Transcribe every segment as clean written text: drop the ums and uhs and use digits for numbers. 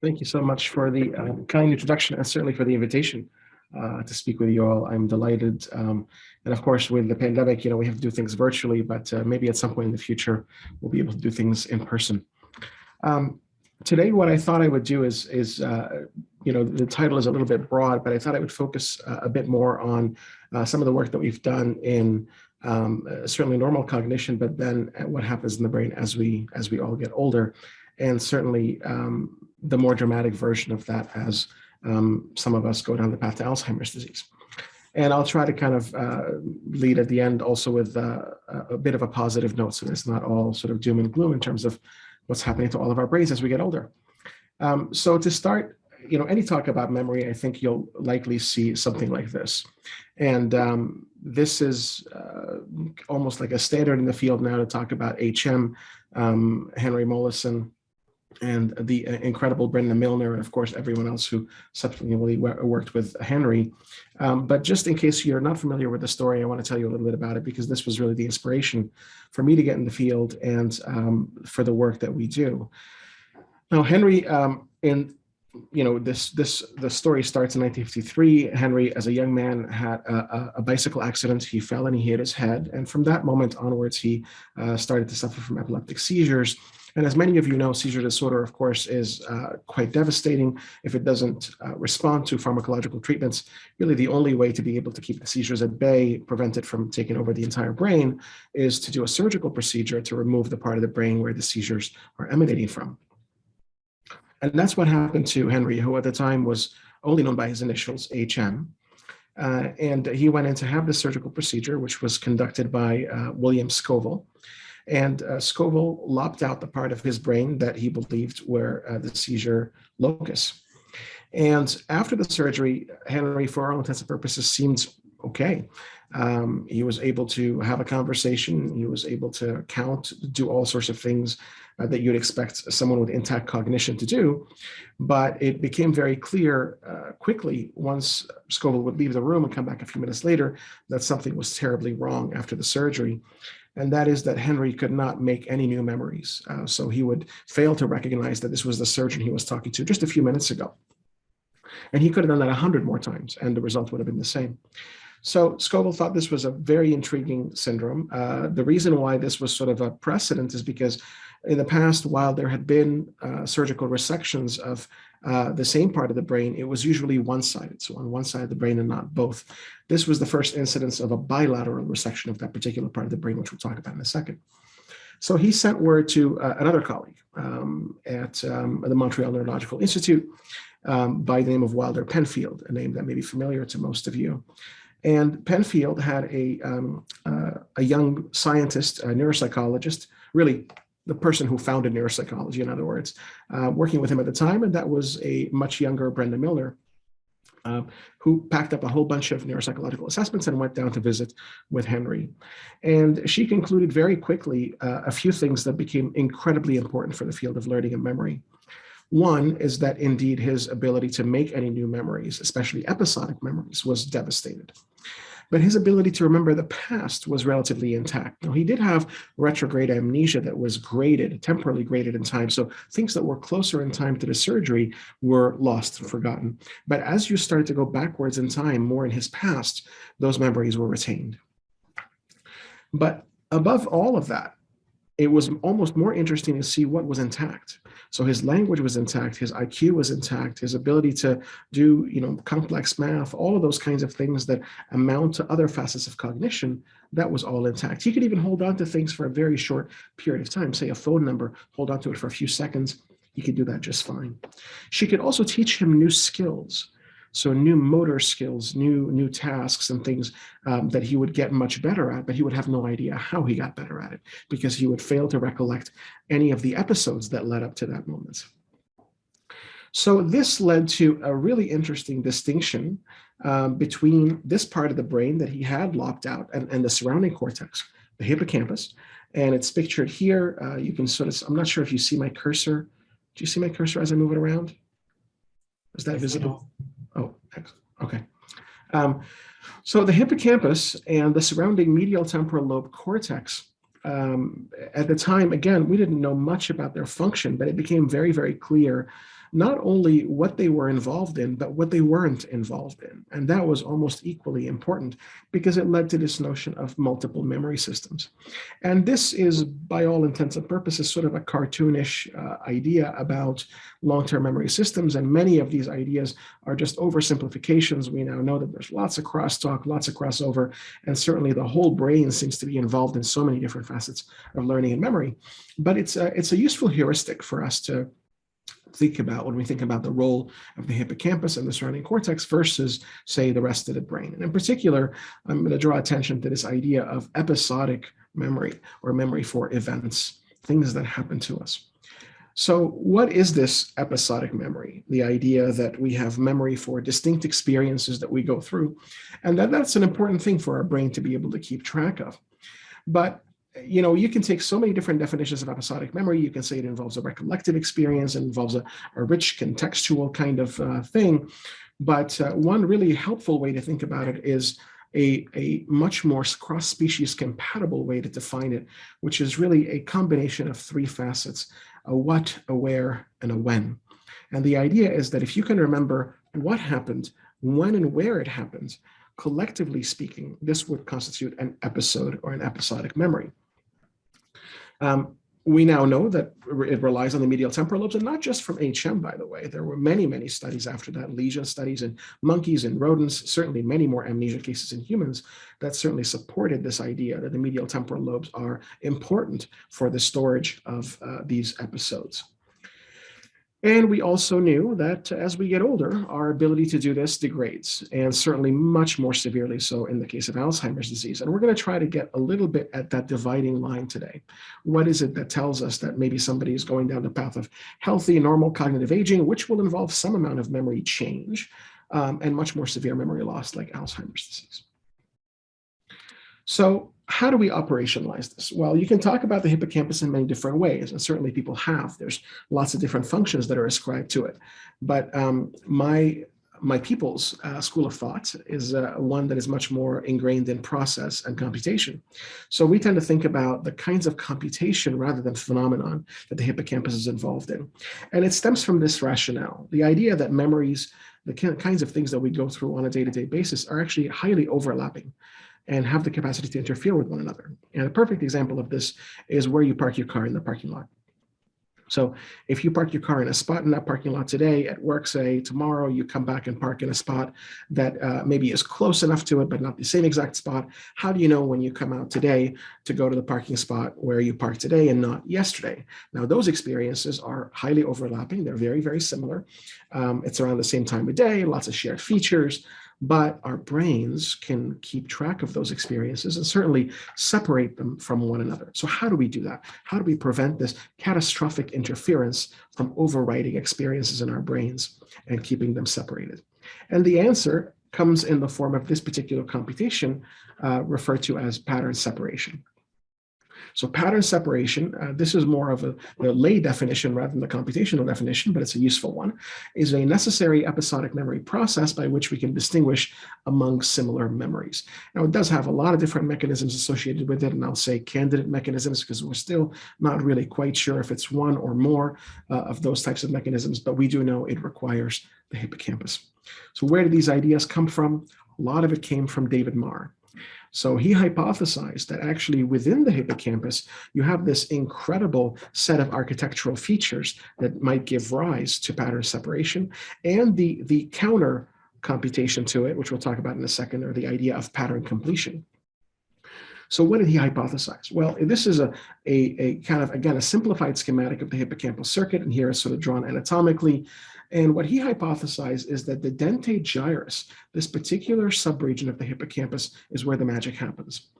Thank you so much for the kind introduction and certainly for the invitation to speak with you all. I'm delighted. And of course, with the pandemic, we have to do things virtually, but maybe at some point in the future, we'll be able to do things in person. Today, what I thought I would do is the title is a little bit broad, but I thought I would focus a bit more on some of the work that we've done in certainly normal cognition, but then what happens in the brain as we all get older, and certainly the more dramatic version of that as some of us go down the path to Alzheimer's disease. And I'll try to kind of lead at the end also with a bit of a positive note, so it's not all sort of doom and gloom in terms of what's happening to all of our brains as we get older. So to start, any talk about memory, I think you'll likely see something like this. And this is almost like a standard in the field now to talk about HM, Henry Mollison, and the incredible Brenda Milner, and of course, everyone else who subsequently worked with Henry. But just in case you're not familiar with the story, I want to tell you a little bit about it, because this was really the inspiration for me to get in the field and for the work that we do. Now, Henry, the story starts in 1953. Henry, as a young man, had a bicycle accident. He fell and he hit his head. And from that moment onwards, he started to suffer from epileptic seizures. And as many of you know, seizure disorder, of course, is quite devastating if it doesn't respond to pharmacological treatments. Really, the only way to be able to keep the seizures at bay, prevent it from taking over the entire brain, is to do a surgical procedure to remove the part of the brain where the seizures are emanating from. And that's what happened to Henry, who at the time was only known by his initials, HM. And he went in to have the surgical procedure, which was conducted by William Scoville. And Scoville lopped out the part of his brain that he believed were the seizure locus. And after the surgery, Henry, for all intents and purposes, seemed okay. He was able to have a conversation. He was able to count, do all sorts of things that you'd expect someone with intact cognition to do. But it became very clear quickly, once Scoville would leave the room and come back a few minutes later, that something was terribly wrong after the surgery. And that is that Henry could not make any new memories. So he would fail to recognize that this was the surgeon he was talking to just a few minutes ago. And he could have done that 100 more times, and the result would have been the same. So Scoville thought this was a very intriguing syndrome. The reason why this was sort of a precedent is because in the past, while there had been surgical resections of the same part of the brain, it was usually one-sided, so on one side of the brain and not both. This was the first incidence of a bilateral resection of that particular part of the brain, which we'll talk about in a second. So he sent word to another colleague at the Montreal Neurological Institute by the name of Wilder Penfield, a name that may be familiar to most of you. And Penfield had a young scientist, a neuropsychologist, really the person who founded neuropsychology, in other words, working with him at the time, and that was a much younger Brenda Milner, who packed up a whole bunch of neuropsychological assessments and went down to visit with Henry. And she concluded very quickly a few things that became incredibly important for the field of learning and memory. One is that indeed his ability to make any new memories, especially episodic memories, was devastated. But his ability to remember the past was relatively intact. Now, he did have retrograde amnesia that was graded, temporally graded in time. So things that were closer in time to the surgery were lost and forgotten. But as you started to go backwards in time, more in his past, those memories were retained. But above all of that, it was almost more interesting to see what was intact. So his language was intact, his IQ was intact, his ability to do, complex math, all of those kinds of things that amount to other facets of cognition, that was all intact. He could even hold on to things for a very short period of time, say a phone number, hold on to it for a few seconds. He could do that just fine. She could also teach him new skills. So new motor skills, new tasks and things that he would get much better at, but he would have no idea how he got better at it because he would fail to recollect any of the episodes that led up to that moment. So this led to a really interesting distinction between this part of the brain that he had lopped out and the surrounding cortex, the hippocampus. And it's pictured here. You can sort of, I'm not sure if you see my cursor. Do you see my cursor as I move it around? Is that visible? Oh, excellent. Okay. So the hippocampus and the surrounding medial temporal lobe cortex, at the time, again, we didn't know much about their function, but it became very, very clear not only what they were involved in, but what they weren't involved in. And that was almost equally important because it led to this notion of multiple memory systems. And this is, by all intents and purposes, sort of a cartoonish idea about long-term memory systems. And many of these ideas are just oversimplifications. We now know that there's lots of crosstalk, lots of crossover, and certainly the whole brain seems to be involved in so many different facets of learning and memory. But it's a useful heuristic for us to think about when we think about the role of the hippocampus and the surrounding cortex versus, say, the rest of the brain. And in particular, I'm going to draw attention to this idea of episodic memory, or memory for events, things that happen to us. So what is this episodic memory? The idea that we have memory for distinct experiences that we go through, and that's an important thing for our brain to be able to keep track of. But you can take so many different definitions of episodic memory. You can say it involves a recollective experience, it involves a rich contextual kind of thing. But one really helpful way to think about it is a much more cross-species compatible way to define it, which is really a combination of three facets: a what, a where, and a when. And the idea is that if you can remember what happened, when and where it happened, collectively speaking, this would constitute an episode or an episodic memory. We now know that it relies on the medial temporal lobes, and not just from HM, by the way. There were many, many studies after that, lesion studies in monkeys and rodents, certainly many more amnesia cases in humans, that certainly supported this idea that the medial temporal lobes are important for the storage of these episodes. And we also knew that as we get older, our ability to do this degrades, and certainly much more severely so in the case of Alzheimer's disease. And we're going to try to get a little bit at that dividing line today. What is it that tells us that maybe somebody is going down the path of healthy, normal cognitive aging, which will involve some amount of memory change and much more severe memory loss like Alzheimer's disease? So how do we operationalize this? Well, you can talk about the hippocampus in many different ways, and certainly people have. There's lots of different functions that are ascribed to it. But my people's school of thought is one that is much more ingrained in process and computation. So we tend to think about the kinds of computation rather than phenomenon that the hippocampus is involved in. And it stems from this rationale, the idea that memories, the kinds of things that we go through on a day-to-day basis, are actually highly overlapping and have the capacity to interfere with one another. And a perfect example of this is where you park your car in the parking lot. So if you park your car in a spot in that parking lot today, at work, say tomorrow, you come back and park in a spot that maybe is close enough to it, but not the same exact spot. How do you know when you come out today to go to the parking spot where you parked today and not yesterday? Now, those experiences are highly overlapping. They're very, very similar. It's around the same time of day, lots of shared features. But our brains can keep track of those experiences and certainly separate them from one another. So how do we do that? How do we prevent this catastrophic interference from overriding experiences in our brains and keeping them separated? And the answer comes in the form of this particular computation referred to as pattern separation. So pattern separation, this is more of the lay definition rather than the computational definition, but it's a useful one, is a necessary episodic memory process by which we can distinguish among similar memories. Now, it does have a lot of different mechanisms associated with it, and I'll say candidate mechanisms because we're still not really quite sure if it's one or more of those types of mechanisms, but we do know it requires the hippocampus. So where did these ideas come from? A lot of it came from David Marr. So he hypothesized that actually within the hippocampus, you have this incredible set of architectural features that might give rise to pattern separation, and the counter computation to it, which we'll talk about in a second, or the idea of pattern completion. So what did he hypothesize? Well, this is a kind of, again, a simplified schematic of the hippocampal circuit, and here it's sort of drawn anatomically. And what he hypothesized is that the dentate gyrus, this particular subregion of the hippocampus, is where the magic happens.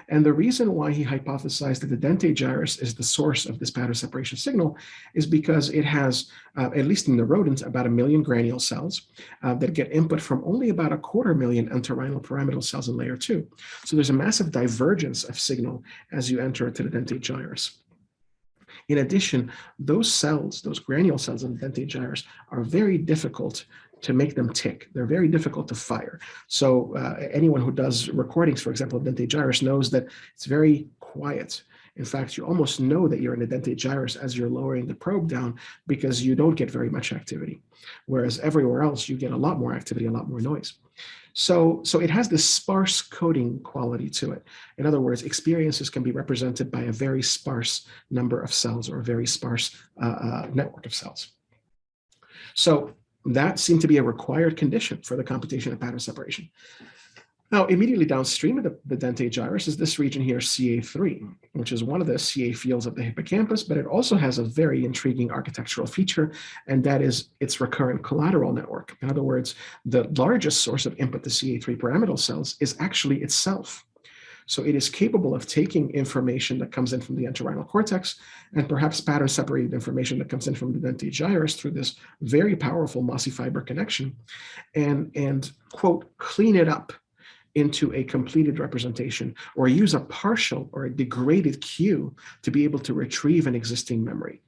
And the reason why he hypothesized that the dentate gyrus is the source of this pattern separation signal is because it has, at least in the rodents, about 1 million granule cells that get input from only about 250,000 entorhinal pyramidal cells in layer 2. So there's a massive divergence of signal as you enter into the dentate gyrus. In addition, those cells, those granule cells in the dentate gyrus, are very difficult to make them tick. They're very difficult to fire. So anyone who does recordings, for example, of dentate gyrus knows that it's very quiet. In fact, you almost know that you're in a dentate gyrus as you're lowering the probe down because you don't get very much activity. Whereas everywhere else, you get a lot more activity, a lot more noise. So it has this sparse coding quality to it. In other words, experiences can be represented by a very sparse number of cells or a very sparse network of cells. So that seemed to be a required condition for the computation of pattern separation. Now, immediately downstream of the dentate gyrus is this region here, CA3, which is one of the CA fields of the hippocampus, but it also has a very intriguing architectural feature, and that is its recurrent collateral network. In other words, the largest source of input to CA3 pyramidal cells is actually itself. So it is capable of taking information that comes in from the entorhinal cortex and perhaps pattern-separated information that comes in from the dentate gyrus through this very powerful mossy fiber connection and quote, clean it up into a completed representation or use a partial or a degraded cue to be able to retrieve an existing memory.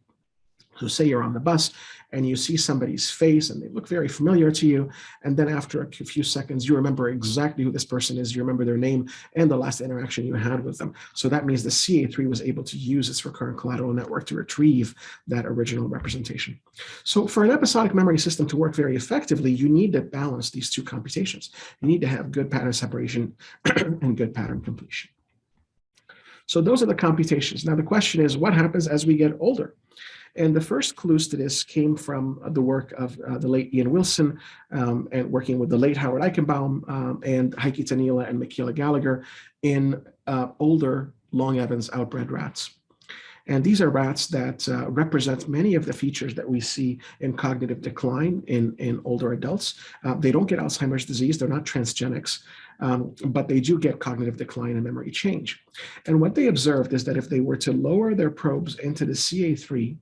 So say you're on the bus and you see somebody's face and they look very familiar to you. And then after a few seconds, you remember exactly who this person is. You remember their name and the last interaction you had with them. So that means the CA3 was able to use its recurrent collateral network to retrieve that original representation. So for an episodic memory system to work very effectively, you need to balance these two computations. You need to have good pattern separation and good pattern completion. So those are the computations. Now the question is, what happens as we get older? And the first clues to this came from the work of the late Ian Wilson and working with the late Howard Eichenbaum and Heike Tanila and Michaela Gallagher in older Long Evans outbred rats. And these are rats that represent many of the features that we see in cognitive decline in older adults. They don't get Alzheimer's disease, they're not transgenics, but they do get cognitive decline and memory change. And what they observed is that if they were to lower their probes into the CA3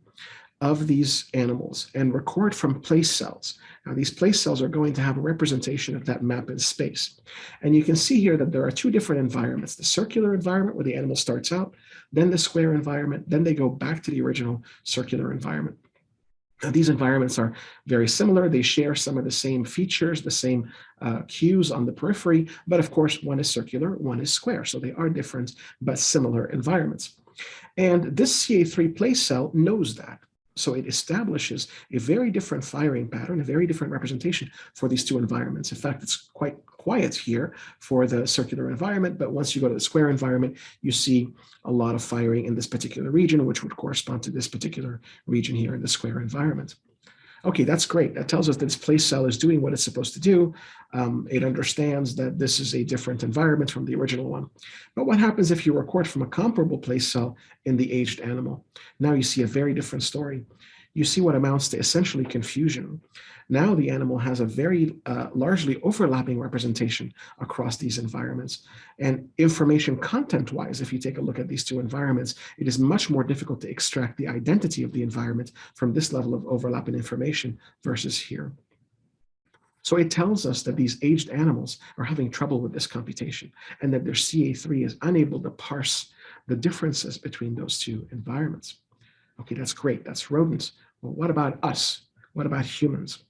of these animals and record from place cells. Now, these place cells are going to have a representation of that map in space. And you can see here that there are two different environments, the circular environment where the animal starts out, then the square environment, then they go back to the original circular environment. Now, these environments are very similar. They share some of the same features, the same cues on the periphery, but of course, one is circular, one is square. So they are different, but similar environments. And this CA3 place cell knows that. So it establishes a very different firing pattern, a very different representation for these two environments. In fact, it's quite quiet here for the circular environment, but once you go to the square environment, you see a lot of firing in this particular region, which would correspond to this particular region here in the square environment. Okay, that's great. That tells us that this place cell is doing what it's supposed to do. It understands that this is a different environment from the original one. But what happens if you record from a comparable place cell in the aged animal? Now you see a very different story. You see what amounts to essentially confusion. Now the animal has a very largely overlapping representation across these environments. And information content-wise, if you take a look at these two environments, it is much more difficult to extract the identity of the environment from this level of overlap in information versus here. So it tells us that these aged animals are having trouble with this computation and that their CA3 is unable to parse the differences between those two environments. Okay, that's great. That's rodents. Well, what about us? What about humans?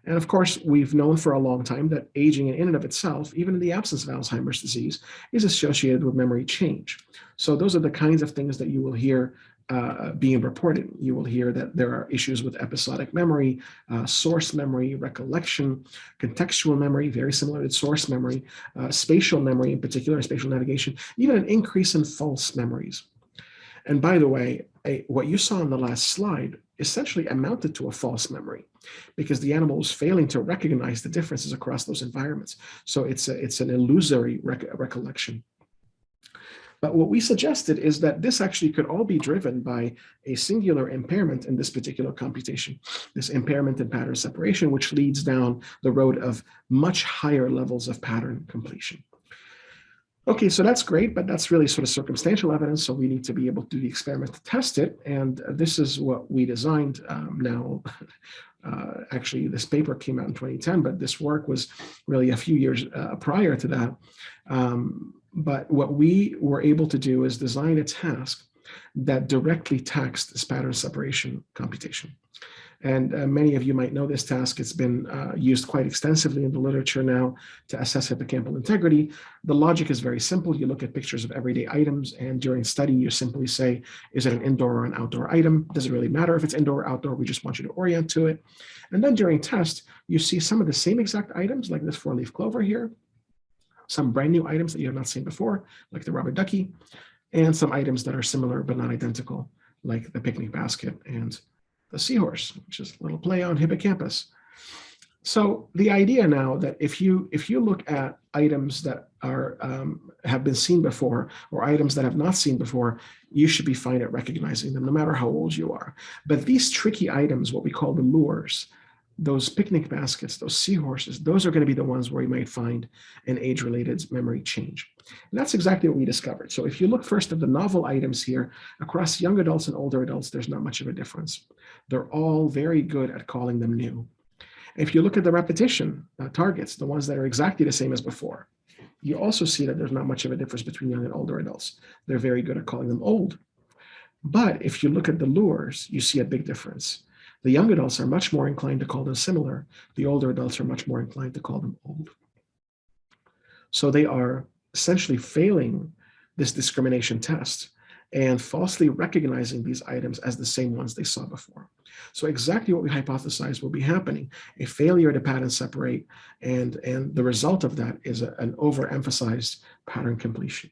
And of course, we've known for a long time that aging in and of itself, even in the absence of Alzheimer's disease, is associated with memory change. So those are the kinds of things that you will hear being reported. You will hear that there are issues with episodic memory, source memory, recollection, contextual memory, very similar to source memory, spatial memory in particular, spatial navigation, even an increase in false memories. And by the way, what you saw on the last slide essentially amounted to a false memory because the animal was failing to recognize the differences across those environments. So it's an illusory recollection. But what we suggested is that this actually could all be driven by a singular impairment in this particular computation, this impairment in pattern separation, which leads down the road of much higher levels of pattern completion. Okay, so that's great, but that's really sort of circumstantial evidence, so we need to be able to do the experiment to test it, and this is what we designed now. Actually, this paper came out in 2010, but this work was really a few years prior to that. But what we were able to do is design a task that directly taxed this pattern separation computation. And many of you might know this task. It's been used quite extensively in the literature now to assess hippocampal integrity. The logic is very simple. You look at pictures of everyday items, and during study, you simply say, is it an indoor or an outdoor item? Does it really matter if it's indoor or outdoor? We just want you to orient to it. And then during test, you see some of the same exact items, like this 4-leaf clover here, some brand new items that you have not seen before, like the rubber ducky, and some items that are similar but not identical, like the picnic basket and the seahorse, which is a little play on hippocampus. So the idea now that if you look at items that are have been seen before or items that have not seen before, you should be fine at recognizing them, no matter how old you are. But these tricky items, what we call the lures, those picnic baskets, those seahorses, those are going to be the ones where you might find an age-related memory change. And that's exactly what we discovered. So if you look first at the novel items here, across young adults and older adults, there's not much of a difference. They're all very good at calling them new. If you look at the repetition targets, the ones that are exactly the same as before, you also see that there's not much of a difference between young and older adults. They're very good at calling them old. But if you look at the lures, you see a big difference. The young adults are much more inclined to call them similar. The older adults are much more inclined to call them old. So they are essentially failing this discrimination test and falsely recognizing these items as the same ones they saw before. So exactly what we hypothesized will be happening, a failure to pattern separate, and the result of that is an overemphasized pattern completion.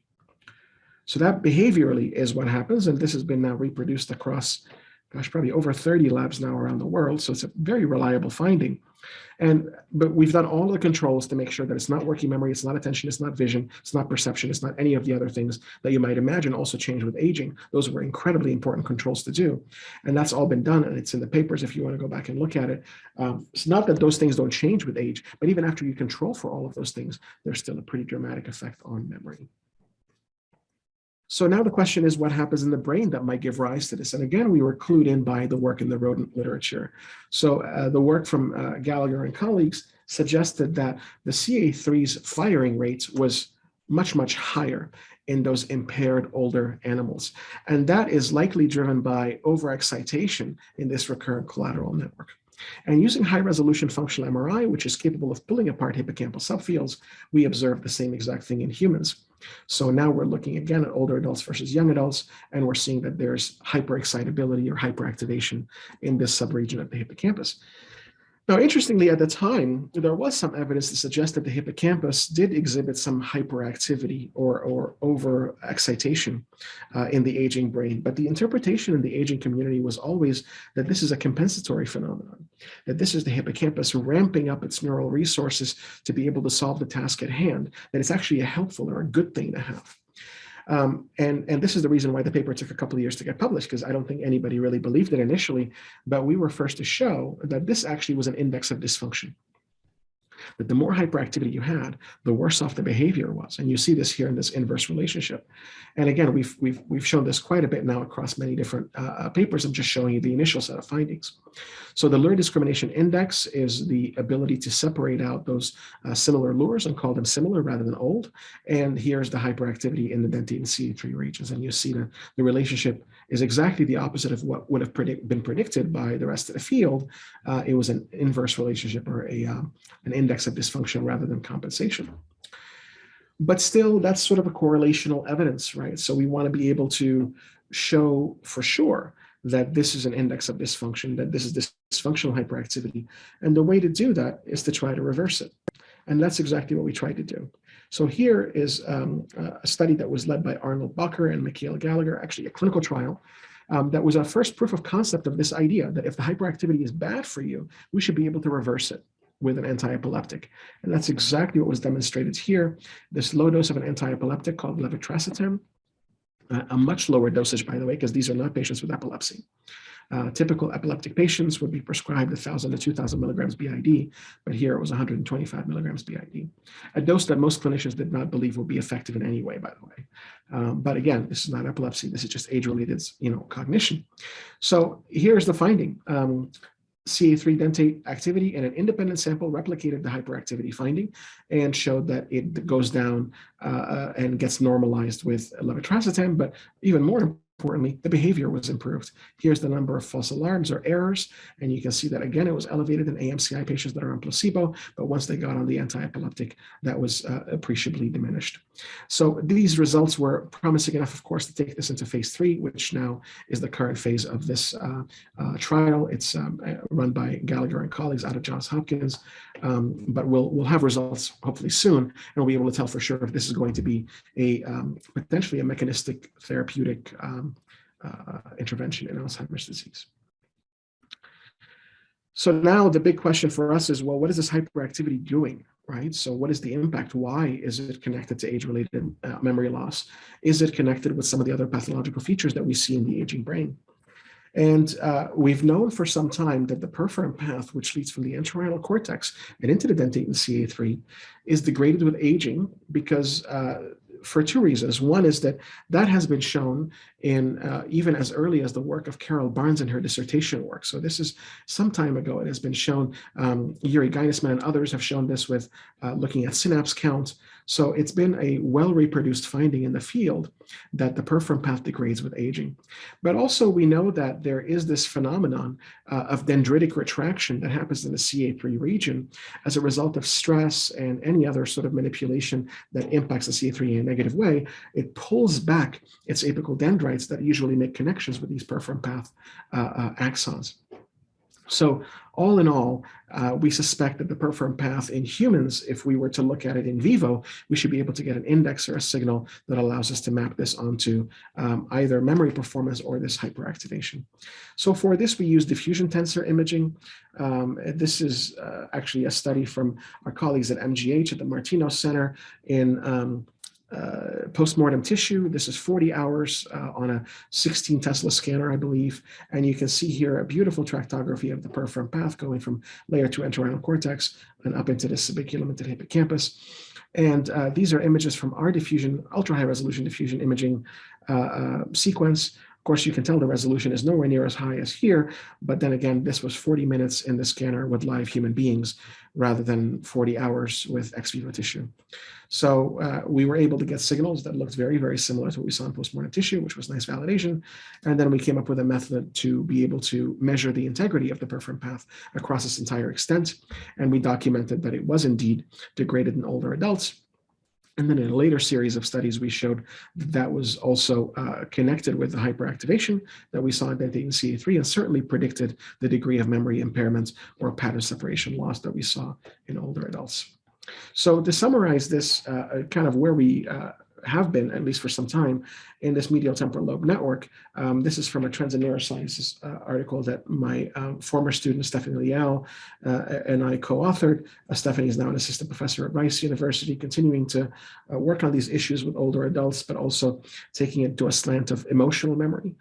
So that behaviorally is what happens, and this has been now reproduced across, gosh, probably over 30 labs now around the world, so it's a very reliable finding. But we've done all the controls to make sure that it's not working memory, it's not attention, it's not vision, it's not perception, it's not any of the other things that you might imagine also change with aging. Those were incredibly important controls to do. And that's all been done, and it's in the papers if you want to go back and look at it. It's not that those things don't change with age, but even after you control for all of those things, there's still a pretty dramatic effect on memory. So now the question is, what happens in the brain that might give rise to this? And again, we were clued in by the work in the rodent literature. So the work from Gallagher and colleagues suggested that the CA3's firing rates was much, much higher in those impaired older animals. And that is likely driven by overexcitation in this recurrent collateral network. And using high-resolution functional MRI, which is capable of pulling apart hippocampal subfields, we observed the same exact thing in humans. So now we're looking again at older adults versus young adults, and we're seeing that there's hyperexcitability or hyperactivation in this subregion of the hippocampus. Now, interestingly, at the time, there was some evidence to suggest that the hippocampus did exhibit some hyperactivity or overexcitation in the aging brain. But the interpretation in the aging community was always that this is a compensatory phenomenon, that this is the hippocampus ramping up its neural resources to be able to solve the task at hand, that it's actually a helpful or a good thing to have. And this is the reason why the paper took a couple of years to get published, because I don't think anybody really believed it initially, but we were first to show that this actually was an index of dysfunction. That the more hyperactivity you had, the worse off the behavior was. And you see this here in this inverse relationship. And again, we've shown this quite a bit now across many different papers. I'm just showing you the initial set of findings. So the lure discrimination index is the ability to separate out those similar lures and call them similar rather than old. And here's the hyperactivity in the dentate and CA3 regions. And you see that the relationship is exactly the opposite of what would have been predicted by the rest of the field. It was an inverse relationship, or an index of dysfunction rather than compensation. But still, that's sort of a correlational evidence, right? So we want to be able to show for sure that this is an index of dysfunction, that this is dysfunctional hyperactivity. And the way to do that is to try to reverse it. And that's exactly what we tried to do. So here is a study that was led by Arnold Bakker and Michael Gallagher, actually a clinical trial. That was our first proof of concept of this idea that if the hyperactivity is bad for you, we should be able to reverse it with an anti-epileptic. And that's exactly what was demonstrated here. This low dose of an anti-epileptic called levetiracetam, a much lower dosage, by the way, because these are not patients with epilepsy. Typical epileptic patients would be prescribed 1,000 to 2,000 milligrams BID, but here it was 125 milligrams BID, a dose that most clinicians did not believe would be effective in any way, by the way. But again, this is not epilepsy. This is just age-related, cognition. So here's the finding. CA3 dentate activity in an independent sample replicated the hyperactivity finding and showed that it goes down and gets normalized with levetiracetam. But even more importantly, the behavior was improved. Here's the number of false alarms or errors, and you can see that again, it was elevated in AMCI patients that are on placebo, but once they got on the anti-epileptic, that was appreciably diminished. So these results were promising enough, of course, to take this into phase 3, which now is the current phase of this trial. It's run by Gallagher and colleagues out of Johns Hopkins, but we'll have results hopefully soon, and we'll be able to tell for sure if this is going to be a potentially a mechanistic therapeutic intervention in Alzheimer's disease. So now the big question for us is, well, what is this hyperactivity doing, right? So what is the impact? Why is it connected to age-related memory loss? Is it connected with some of the other pathological features that we see in the aging brain? And we've known for some time that the perforant path, which leads from the entorhinal cortex and into the dentate and CA3, is degraded with aging because for two reasons. One is that has been shown in even as early as the work of Carol Barnes in her dissertation work. So this is some time ago. It has been shown, Yuri Geinesman and others have shown this with looking at synapse count. So it's been a well-reproduced finding in the field that the perforant path degrades with aging. But also we know that there is this phenomenon of dendritic retraction that happens in the CA3 region as a result of stress and any other sort of manipulation that impacts the CA3 in a negative way. It pulls back its apical dendrites that usually make connections with these perforant path axons. So all in all, we suspect that the perforant path in humans, if we were to look at it in vivo, we should be able to get an index or a signal that allows us to map this onto either memory performance or this hyperactivation. So for this, we use diffusion tensor imaging. This is actually a study from our colleagues at MGH at the Martino Center in postmortem tissue. This is 40 hours on a 16 Tesla scanner, I believe. And you can see here a beautiful tractography of the perforant path going from layer 2 entorhinal cortex and up into the subiculum into the hippocampus. And these are images from our diffusion, ultra high resolution diffusion imaging sequence. Of course, you can tell the resolution is nowhere near as high as here, but then again, this was 40 minutes in the scanner with live human beings rather than 40 hours with ex vivo tissue. So we were able to get signals that looked very, very similar to what we saw in postmortem tissue, which was nice validation. And then we came up with a method to be able to measure the integrity of the perforant path across its entire extent. And we documented that it was indeed degraded in older adults. And then in a later series of studies, we showed that was also connected with the hyperactivation that we saw in dentate and CA3, and certainly predicted the degree of memory impairment or pattern separation loss that we saw in older adults. So to summarize this, kind of where we have been, at least for some time, in this medial temporal lobe network. This is from a Trends in Neuroscience article that my former student, Stephanie Liao, and I co-authored. Stephanie is now an assistant professor at Rice University, continuing to work on these issues with older adults, but also taking it to a slant of emotional memory.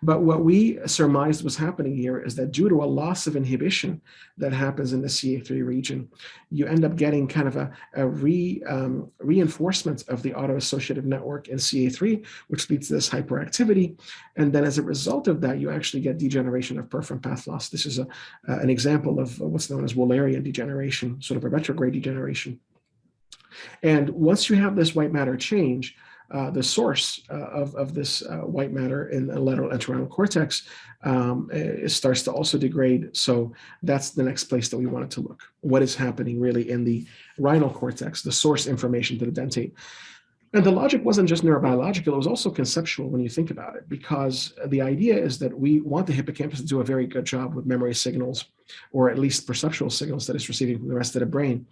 But what we surmised was happening here is that due to a loss of inhibition that happens in the CA3 region, you end up getting kind of a reinforcement of the autoassociative network in CA3, which leads to this hyperactivity. And then as a result of that, you actually get degeneration of perforant path loss. This is an example of what's known as Wallerian degeneration, sort of a retrograde degeneration. And once you have this white matter change, the source of this white matter in the lateral entorhinal cortex it starts to also degrade. So that's the next place that we wanted to look. What is happening really in the rhinal cortex, the source information to the dentate? And the logic wasn't just neurobiological, it was also conceptual when you think about it, because the idea is that we want the hippocampus to do a very good job with memory signals, or at least perceptual signals that it's receiving from the rest of the brain.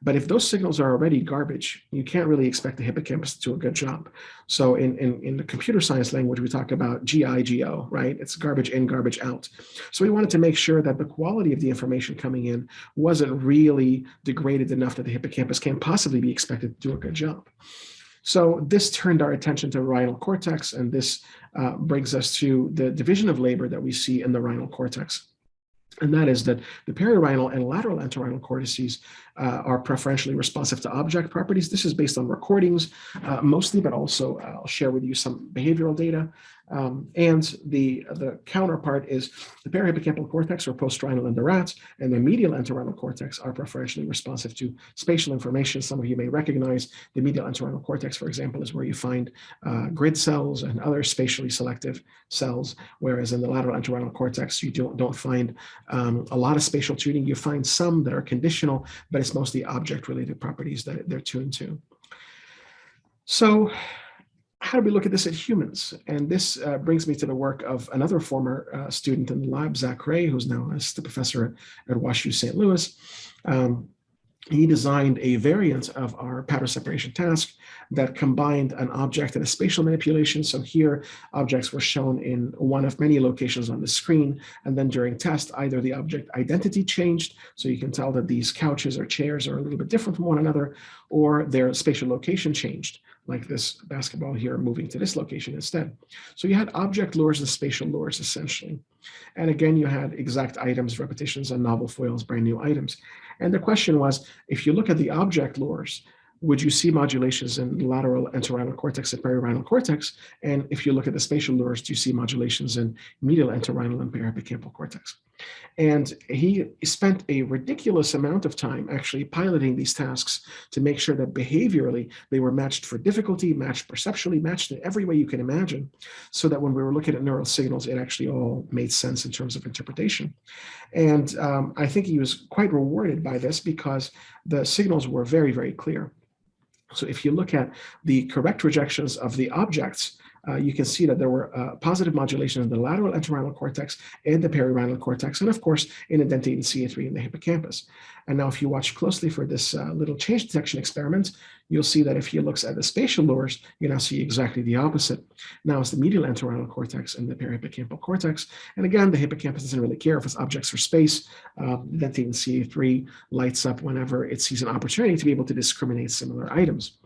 But if those signals are already garbage, you can't really expect the hippocampus to do a good job. So in the computer science language, we talk about GIGO, right? It's garbage in, garbage out. So we wanted to make sure that the quality of the information coming in wasn't really degraded enough that the hippocampus can't possibly be expected to do a good job. So this turned our attention to rhinal cortex, and this brings us to the division of labor that we see in the rhinal cortex. And that is that the perihrinal and lateral entorhinal cortices are preferentially responsive to object properties. This is based on recordings mostly, but also I'll share with you some behavioral data. And the counterpart is the perihippocampal cortex or poststernal in the rats, and the medial entorhinal cortex are preferentially responsive to spatial information. Some of you may recognize the medial entorhinal cortex, for example, is where you find grid cells and other spatially selective cells, whereas in the lateral entorhinal cortex, you don't find a lot of spatial tuning. You find some that are conditional, but it's mostly object-related properties that they're tuned to. So how do we look at this at humans? And this brings me to the work of another former student in the lab, Zach Ray, who's now an assistant professor at WashU St. Louis. He designed a variant of our pattern separation task that combined an object and a spatial manipulation. So here, objects were shown in one of many locations on the screen. And then during test, either the object identity changed, so you can tell that these couches or chairs are a little bit different from one another, or their spatial location changed, like this basketball here moving to this location instead. So you had object lures and spatial lures, essentially. And again, you had exact items, repetitions, and novel foils, brand new items. And the question was, if you look at the object lures, would you see modulations in lateral entorhinal cortex and perihrinal cortex? And if you look at the spatial lures, do you see modulations in medial entorhinal and perihippocampal cortex? And he spent a ridiculous amount of time actually piloting these tasks to make sure that behaviorally they were matched for difficulty, matched perceptually, matched in every way you can imagine, so that when we were looking at neural signals, it actually all made sense in terms of interpretation. And I think he was quite rewarded by this because the signals were very, very clear. So if you look at the correct rejections of the objects, you can see that there were positive modulation in the lateral entorhinal cortex and the perihrinal cortex, and of course, in indentated CA3 in the hippocampus. And now if you watch closely for this little change detection experiment, you'll see that if he looks at the spatial lures, you now see exactly the opposite. Now it's the medial entorhinal cortex and the perihippocampal cortex. And again, the hippocampus doesn't really care if it's objects or space. Indentated CA3 lights up whenever it sees an opportunity to be able to discriminate similar items.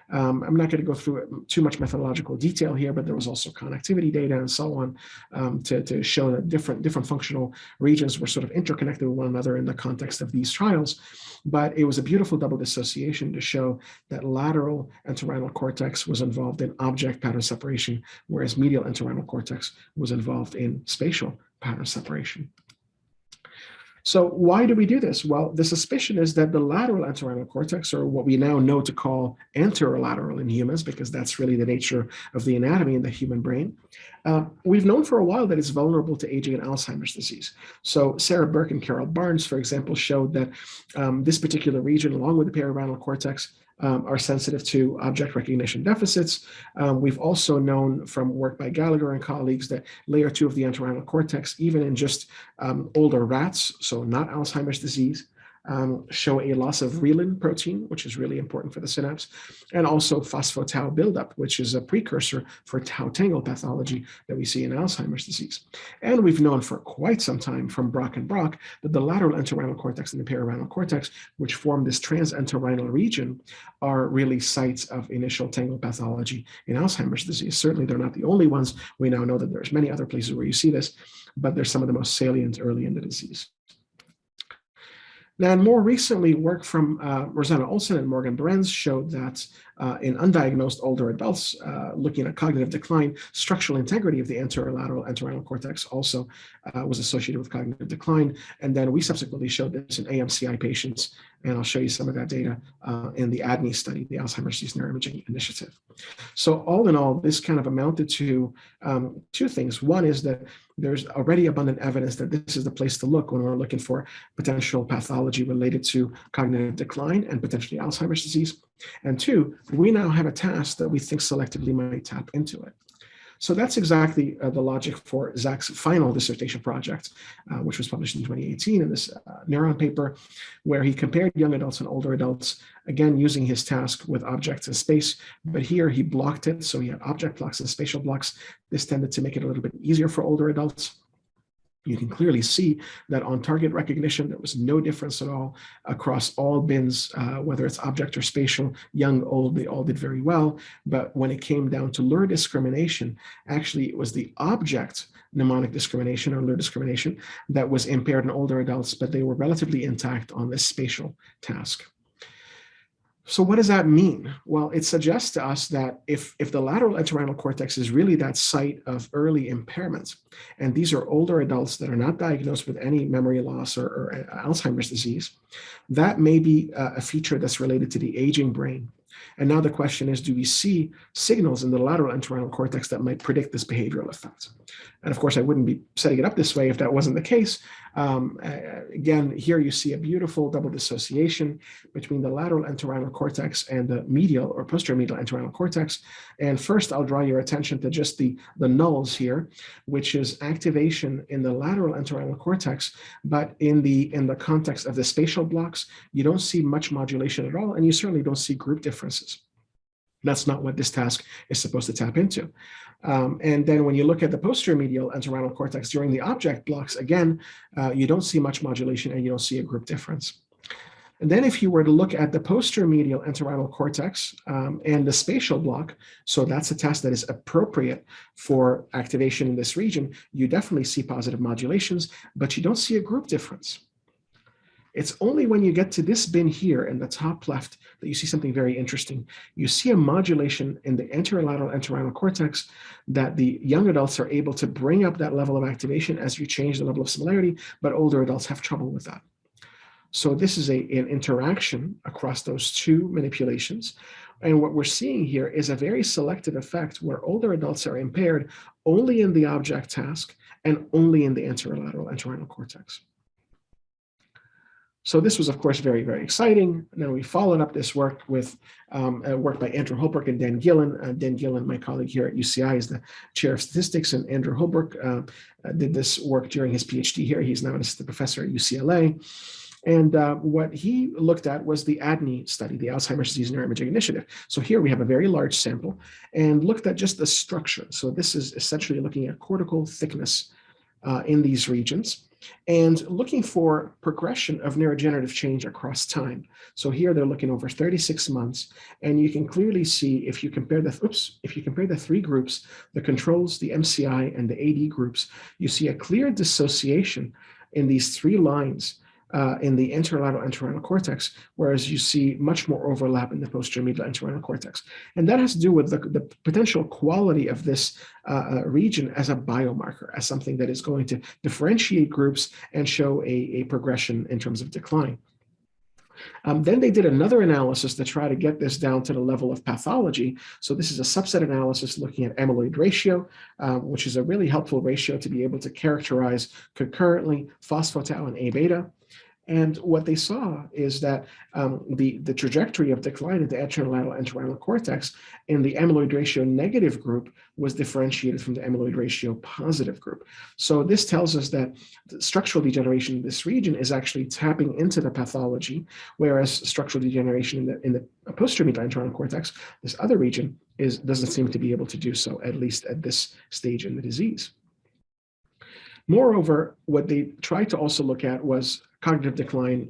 I'm not going to go through too much methodological detail here, but there was also connectivity data and so on to show that different functional regions were sort of interconnected with one another in the context of these trials. But it was a beautiful double dissociation to show that lateral entorhinal cortex was involved in object pattern separation, whereas medial entorhinal cortex was involved in spatial pattern separation. So why do we do this? Well, the suspicion is that the lateral entorhinal cortex, or what we now know to call anterolateral in humans, because that's really the nature of the anatomy in the human brain, we've known for a while that it's vulnerable to aging and Alzheimer's disease. So Sarah Burke and Carol Barnes, for example, showed that this particular region, along with the perihrinal cortex, are sensitive to object recognition deficits. We've also known from work by Gallagher and colleagues that layer 2 of the entorhinal cortex, even in just older rats, so not Alzheimer's disease, show a loss of reelin protein, which is really important for the synapse, and also phosphotau buildup, which is a precursor for tau tangle pathology that we see in Alzheimer's disease. And we've known for quite some time from Brock and Brock that the lateral entorhinal cortex and the perihrinal cortex, which form this transentorhinal region, are really sites of initial tangle pathology in Alzheimer's disease. Certainly, they're not the only ones. We now know that there's many other places where you see this, but they're some of the most salient early in the disease. Now, more recently, work from Rosanna Olson and Morgan Behrens showed that in undiagnosed older adults, looking at cognitive decline, structural integrity of the anterolateral entorhinal cortex also was associated with cognitive decline. And then we subsequently showed this in AMCI patients, and I'll show you some of that data in the ADNI study, the Alzheimer's Disease Neuroimaging Initiative. So all in all, this kind of amounted to two things. One is that there's already abundant evidence that this is the place to look when we're looking for potential pathology related to cognitive decline and potentially Alzheimer's disease. And two, we now have a task that we think selectively might tap into it. So that's exactly the logic for Zach's final dissertation project, which was published in 2018 in this Neuron paper, where he compared young adults and older adults, again, using his task with objects in space. But here he blocked it. So he had object blocks and spatial blocks. This tended to make it a little bit easier for older adults. You can clearly see that on target recognition, there was no difference at all across all bins, whether it's object or spatial, young, old, they all did very well. But when it came down to lure discrimination, actually it was the object mnemonic discrimination or lure discrimination that was impaired in older adults, but they were relatively intact on this spatial task. So what does that mean? Well, it suggests to us that if the lateral entorhinal cortex is really that site of early impairments, and these are older adults that are not diagnosed with any memory loss or Alzheimer's disease, that may be a feature that's related to the aging brain. And now the question is, do we see signals in the lateral entorhinal cortex that might predict this behavioral effect? And of course, I wouldn't be setting it up this way if that wasn't the case. Again, here you see a beautiful double dissociation between the lateral entorhinal cortex and the medial or posterior medial entorhinal cortex. And first, I'll draw your attention to just the nulls here, which is activation in the lateral entorhinal cortex, but in the context of the spatial blocks, you don't see much modulation at all, and you certainly don't see group differences. That's not what this task is supposed to tap into. And then when you look at the posterior medial entorhinal cortex during the object blocks, again, you don't see much modulation and you don't see a group difference. And then if you were to look at the posterior medial entorhinal cortex and the spatial block, so that's a task that is appropriate for activation in this region, you definitely see positive modulations, but you don't see a group difference. It's only when you get to this bin here in the top left that you see something very interesting. You see a modulation in the anterolateral entorhinal cortex that the young adults are able to bring up that level of activation as you change the level of similarity, but older adults have trouble with that. So this is an interaction across those two manipulations. And what we're seeing here is a very selective effect where older adults are impaired only in the object task and only in the anterolateral entorhinal cortex. So this was, of course, very, very exciting. And then we followed up this work with work by Andrew Holbrook and Dan Gillen. Dan Gillen, my colleague here at UCI, is the chair of statistics, and Andrew Holbrook did this work during his PhD here. He's now an assistant professor at UCLA. And what he looked at was the ADNI study, the Alzheimer's Disease Neuroimaging Initiative. So here we have a very large sample and looked at just the structure. So this is essentially looking at cortical thickness in these regions and looking for progression of neurodegenerative change across time. So here they're looking over 36 months, and you can clearly see if you compare the three groups, the controls, the MCI, and the AD groups, you see a clear dissociation in these three lines in the anterolateral entorhinal cortex, whereas you see much more overlap in the posterior medial entorhinal cortex. And that has to do with the potential quality of this region as a biomarker, as something that is going to differentiate groups and show a progression in terms of decline. Then they did another analysis to try to get this down to the level of pathology. So this is a subset analysis looking at amyloid ratio, which is a really helpful ratio to be able to characterize concurrently phospho-tau and A-beta. And what they saw is that the trajectory of decline in the anterolateral entorhinal cortex in the amyloid ratio negative group was differentiated from the amyloid ratio positive group. So this tells us that the structural degeneration in this region is actually tapping into the pathology, whereas structural degeneration in the posterior medial entorhinal cortex, this other region, doesn't seem to be able to do so, at least at this stage in the disease. Moreover, what they tried to also look at was cognitive decline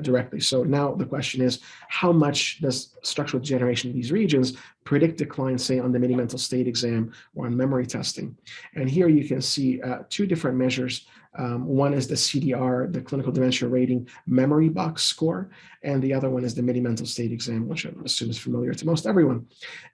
directly. So now the question is, how much does structural degeneration in these regions predict decline, say, on the mini-mental state exam or on memory testing? And here you can see two different measures. One is the CDR, the Clinical Dementia Rating Memory Box score, and the other one is the mini-mental state exam, which I assume is familiar to most everyone.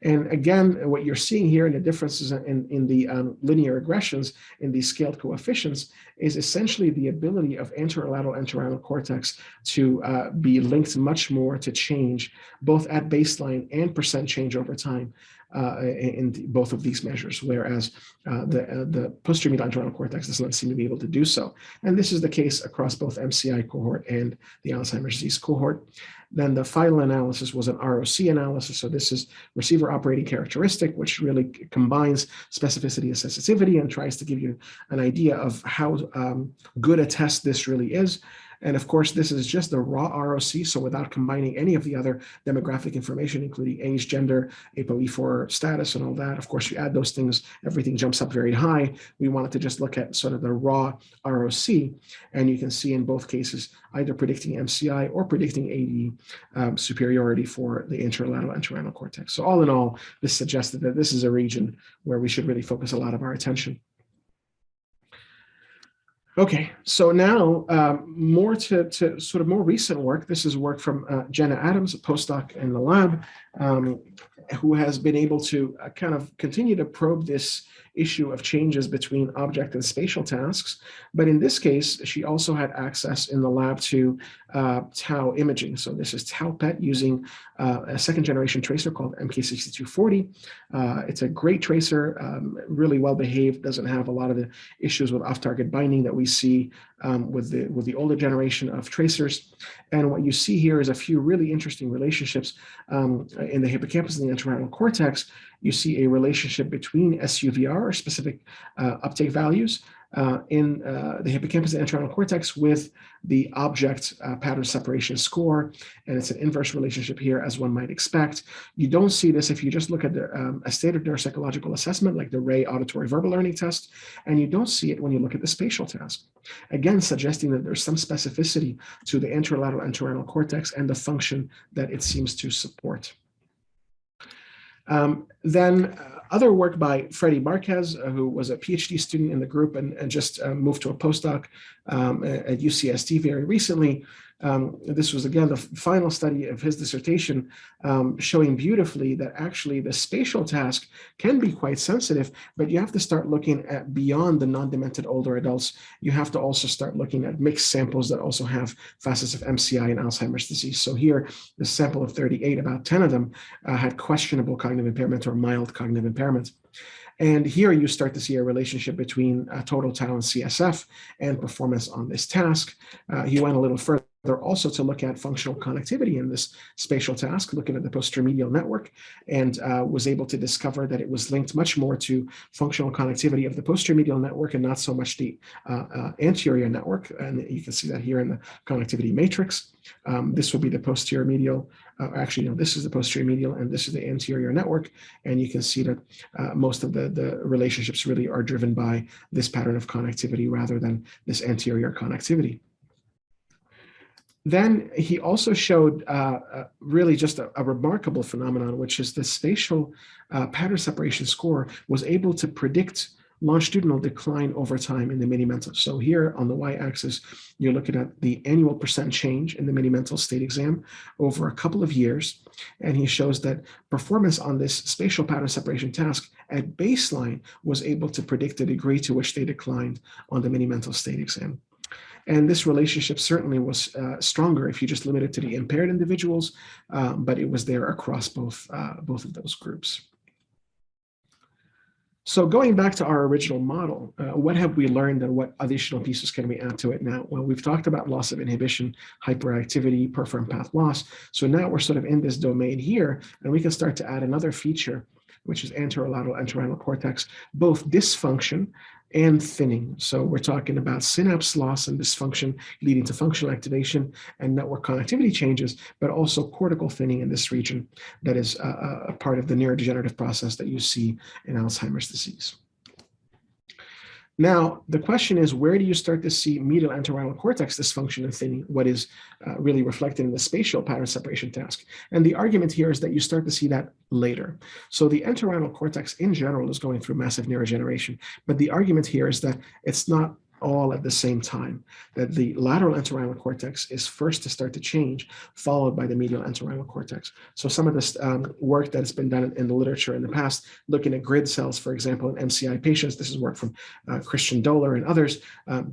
And again, what you're seeing here in the differences in the linear regressions in these scaled coefficients is essentially the ability of anterolateral entorhinal cortex to be linked much more to change, both at baseline and percent change over time in both of these measures, whereas the posterior medial entorhinal cortex does not seem to be able to do so. And this is the case across both MCI cohort and the Alzheimer's disease cohort. Then the final analysis was an ROC analysis. So this is receiver operating characteristic, which really combines specificity and sensitivity and tries to give you an idea of how good a test this really is. And of course, this is just the raw ROC, so without combining any of the other demographic information, including age, gender, ApoE4 status, and all that. Of course, you add those things, everything jumps up very high. We wanted to just look at sort of the raw ROC, and you can see in both cases, either predicting MCI or predicting AD superiority for the anterolateral entorhinal cortex. So all in all, this suggested that this is a region where we should really focus a lot of our attention. Okay, so now more to sort of more recent work. This is work from Jenna Adams, a postdoc in the lab, who has been able to kind of continue to probe this issue of changes between object and spatial tasks. But in this case, she also had access in the lab to tau imaging. So this is tau PET using a second generation tracer called MK6240. It's a great tracer, really well behaved, doesn't have a lot of the issues with off-target binding that we see with the older generation of tracers. And what you see here is a few really interesting relationships in the hippocampus and the entorhinal cortex. You see a relationship between SUVR, or specific uptake values, in the hippocampus and entorhinal cortex with the object pattern separation score, and it's an inverse relationship here, as one might expect. You don't see this if you just look at a standard neuropsychological assessment like the Ray auditory verbal learning test, and you don't see it when you look at the spatial task. Again, suggesting that there's some specificity to the anterolateral entorhinal cortex and the function that it seems to support. Then other work by Freddie Marquez, who was a PhD student in the group and just moved to a postdoc at UCSD very recently. This was, again, the final study of his dissertation, showing beautifully that actually the spatial task can be quite sensitive, but you have to start looking at beyond the non-demented older adults. You have to also start looking at mixed samples that also have facets of MCI and Alzheimer's disease. So here, the sample of 38, about 10 of them had questionable cognitive impairment or mild cognitive impairment. And here you start to see a relationship between total tau and CSF and performance on this task. He went a little further also to look at functional connectivity in this spatial task, looking at the posterior medial network, and was able to discover that it was linked much more to functional connectivity of the posterior medial network and not so much the anterior network. And you can see that here in the connectivity matrix. This will be the posterior medial. Actually, no, this is the posterior medial and this is the anterior network. And you can see that most of the relationships really are driven by this pattern of connectivity rather than this anterior connectivity. Then he also showed really just a remarkable phenomenon, which is the spatial pattern separation score was able to predict longitudinal decline over time in the mini-mental. So here on the y-axis, you're looking at the annual percent change in the mini-mental state exam over a couple of years. And he shows that performance on this spatial pattern separation task at baseline was able to predict the degree to which they declined on the mini-mental state exam. And this relationship certainly was stronger if you just limit it to the impaired individuals, but it was there across both of those groups. So going back to our original model, what have we learned and what additional pieces can we add to it now? Well, we've talked about loss of inhibition, hyperactivity, perforant path loss. So now we're sort of in this domain here, and we can start to add another feature, which is anterolateral entorhinal cortex, both dysfunction and thinning. So we're talking about synapse loss and dysfunction leading to functional activation and network connectivity changes, but also cortical thinning in this region that is a part of the neurodegenerative process that you see in Alzheimer's disease. Now, the question is, where do you start to see medial entorhinal cortex dysfunction and thinning, what is really reflected in the spatial pattern separation task? And the argument here is that you start to see that later. So the entorhinal cortex in general is going through massive neurodegeneration, but the argument here is that it's not all at the same time, that the lateral entorhinal cortex is first to start to change, followed by the medial entorhinal cortex. So some of this work that has been done in the literature in the past, looking at grid cells, for example, in MCI patients, this is work from Christian Doller and others,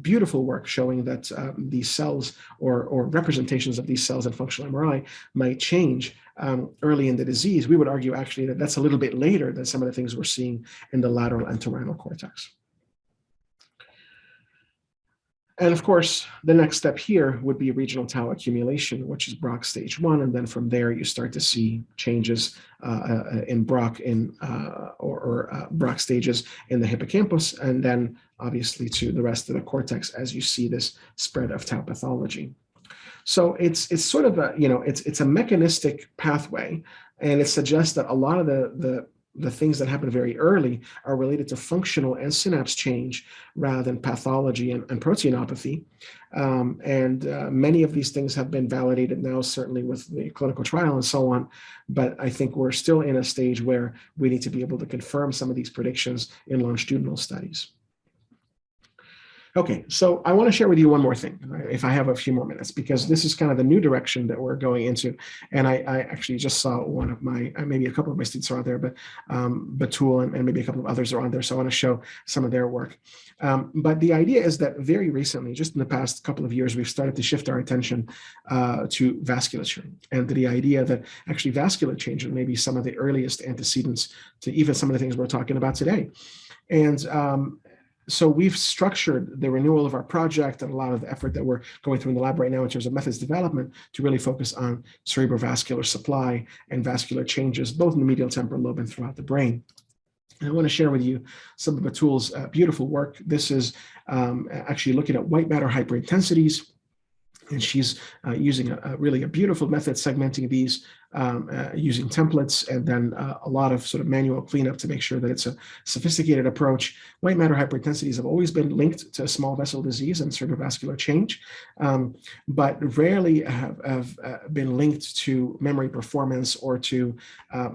beautiful work showing that these cells or representations of these cells in functional MRI might change early in the disease. We would argue actually that that's a little bit later than some of the things we're seeing in the lateral entorhinal cortex. And of course, the next step here would be regional tau accumulation, which is Brock stage 1. And then from there, you start to see changes in Brock or Brock stages in the hippocampus, and then obviously to the rest of the cortex as you see this spread of tau pathology. So it's sort of a, it's a mechanistic pathway, and it suggests that a lot of the things that happen very early are related to functional and synapse change rather than pathology and proteinopathy. Many of these things have been validated now, certainly with the clinical trial and so on. But I think we're still in a stage where we need to be able to confirm some of these predictions in longitudinal studies. Okay, so I want to share with you one more thing, right, if I have a few more minutes, because this is kind of the new direction that we're going into. And I actually just saw one of my, maybe a couple of my students are on there, but Batul and maybe a couple of others are on there. So I want to show some of their work. But the idea is that very recently, just in the past couple of years, we've started to shift our attention to vasculature, and to the idea that actually vascular change may be some of the earliest antecedents to even some of the things we're talking about today. And so we've structured the renewal of our project and a lot of the effort that we're going through in the lab right now in terms of methods development to really focus on cerebrovascular supply and vascular changes, both in the medial temporal lobe and throughout the brain. And I want to share with you some of Batul's beautiful work. This is actually looking at white matter hyperintensities. And she's using really a beautiful method, segmenting these using templates, and then a lot of sort of manual cleanup to make sure that it's a sophisticated approach. White matter hyperintensities have always been linked to small vessel disease and cerebrovascular change, but rarely have been linked to memory performance or to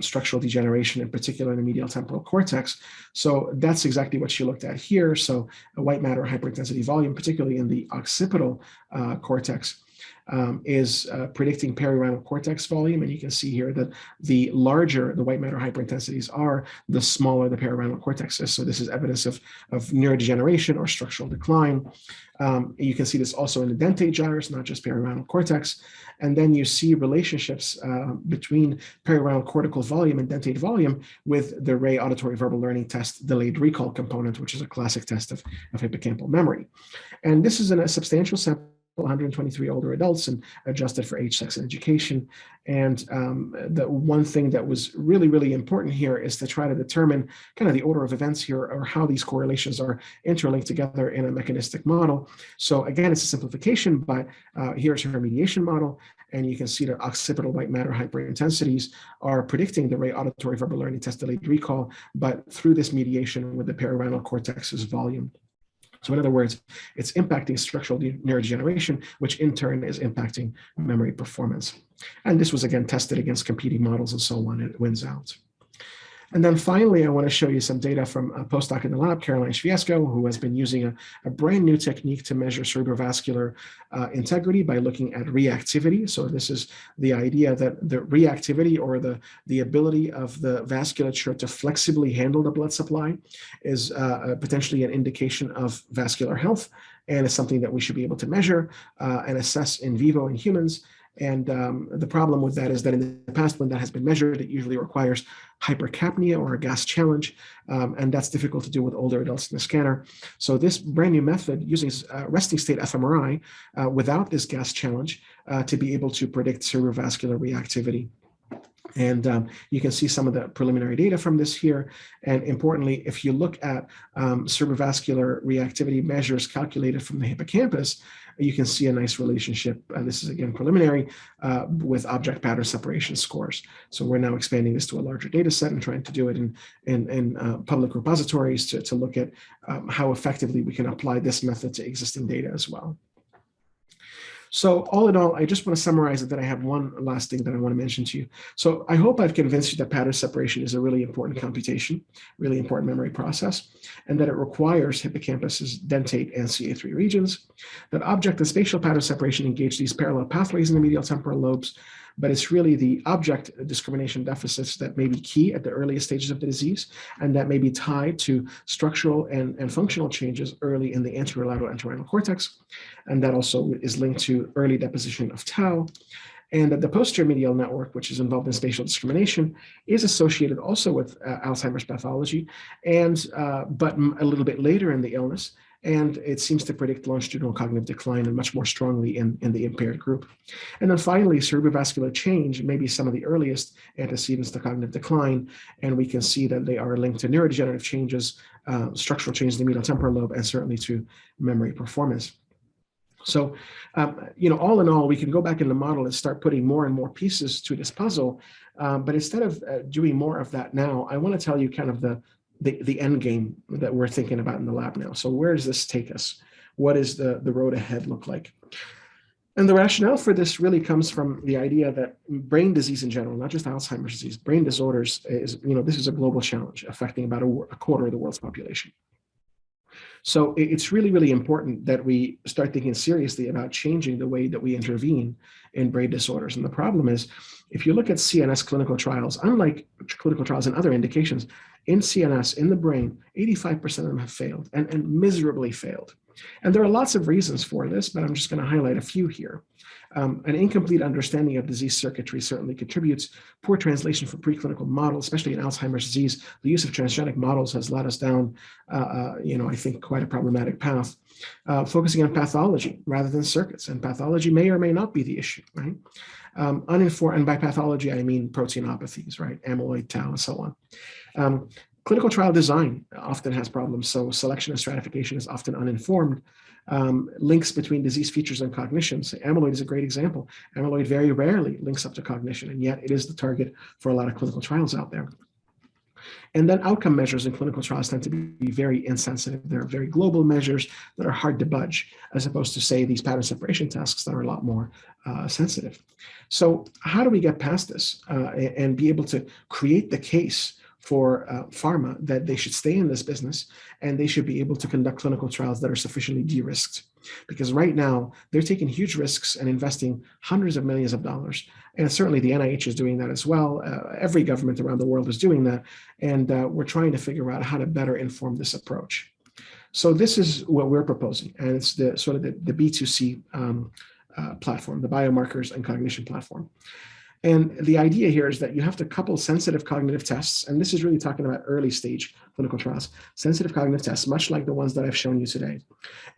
structural degeneration, in particular in the medial temporal cortex. So that's exactly what she looked at here. So a white matter hyperintensity volume, particularly in the occipital cortex, is predicting perirhinal cortex volume. And you can see here that the larger the white matter hyperintensities are, the smaller the perirhinal cortex is. So this is evidence of neurodegeneration or structural decline. You can see this also in the dentate gyrus, not just perirhinal cortex. And then you see relationships between perirhinal cortical volume and dentate volume with the Ray auditory verbal learning test delayed recall component, which is a classic test of hippocampal memory. And this is in a substantial sample, 123 older adults, and adjusted for age, sex, and education. And the one thing that was really, really important here is to try to determine kind of the order of events here, or how these correlations are interlinked together in a mechanistic model. So again, it's a simplification, but here's her mediation model. And you can see that occipital white matter hyperintensities are predicting the Ray auditory verbal learning test delayed recall, but through this mediation with the perirhinal cortex's volume. So in other words, it's impacting structural neurodegeneration, which in turn is impacting memory performance. And this was again tested against competing models and so on, and it wins out. And then finally, I want to show you some data from a postdoc in the lab, Caroline Schwiesco, who has been using a brand new technique to measure cerebrovascular integrity by looking at reactivity. So this is the idea that the reactivity, or the ability of the vasculature to flexibly handle the blood supply, is potentially an indication of vascular health, and is something that we should be able to measure and assess in vivo in humans. And the problem with that is that in the past, when that has been measured, it usually requires hypercapnia or a gas challenge, and that's difficult to do with older adults in the scanner. So this brand new method using resting state fMRI without this gas challenge to be able to predict cerebrovascular reactivity. And you can see some of the preliminary data from this here. And importantly, if you look at cerebrovascular reactivity measures calculated from the hippocampus, you can see a nice relationship. This is again preliminary with object pattern separation scores. So we're now expanding this to a larger data set and trying to do it in public repositories to look at how effectively we can apply this method to existing data as well. So all in all, I just want to summarize it, that I have one last thing that I want to mention to you. So I hope I've convinced you that pattern separation is a really important computation, really important memory process, and that it requires hippocampus's dentate and CA3 regions, that object and spatial pattern separation engage these parallel pathways in the medial temporal lobes, but it's really the object discrimination deficits that may be key at the earliest stages of the disease, and that may be tied to structural and functional changes early in the anterolateral entorhinal cortex. And that also is linked to early deposition of tau. And that the posterior medial network, which is involved in spatial discrimination, is associated also with Alzheimer's pathology, and but a little bit later in the illness. And it seems to predict longitudinal cognitive decline, and much more strongly in the impaired group. And then finally, cerebrovascular change may be some of the earliest antecedents to cognitive decline, and we can see that they are linked to neurodegenerative changes, structural changes in the medial temporal lobe, and certainly to memory performance. So, all in all, we can go back in the model and start putting more and more pieces to this puzzle. But instead of doing more of that now, I want to tell you kind of the end game that we're thinking about in the lab now. So where does this take us? What does the road ahead look like? And the rationale for this really comes from the idea that brain disease in general, not just Alzheimer's disease, brain disorders is, this is a global challenge affecting about a quarter of the world's population. So it's really, really important that we start thinking seriously about changing the way that we intervene in brain disorders. And the problem is, if you look at CNS clinical trials, unlike clinical trials in other indications, in CNS, in the brain, 85% of them have failed and miserably failed. And there are lots of reasons for this, but I'm just going to highlight a few here. An incomplete understanding of disease circuitry certainly contributes. Poor translation from preclinical models, especially in Alzheimer's disease. The use of transgenic models has led us down, I think, quite a problematic path. Focusing on pathology rather than circuits, and pathology may or may not be the issue, right? Uninformed, and by pathology I mean proteinopathies, right? Amyloid, tau, and so on. Clinical trial design often has problems, so selection and stratification is often uninformed. Links between disease features and cognition. So amyloid is a great example. Amyloid very rarely links up to cognition, and yet it is the target for a lot of clinical trials out there. And then outcome measures in clinical trials tend to be very insensitive. They're very global measures that are hard to budge, as opposed to, say, these pattern separation tasks that are a lot more sensitive. So how do we get past this and be able to create the case for pharma that they should stay in this business and they should be able to conduct clinical trials that are sufficiently de-risked? Because right now they're taking huge risks and investing hundreds of millions of dollars. And certainly the NIH is doing that as well. Every government around the world is doing that. And we're trying to figure out how to better inform this approach. So this is what we're proposing. And it's the sort of the B2C platform, the biomarkers and cognition platform. And the idea here is that you have to couple sensitive cognitive tests, and this is really talking about early stage clinical trials, sensitive cognitive tests, much like the ones that I've shown you today,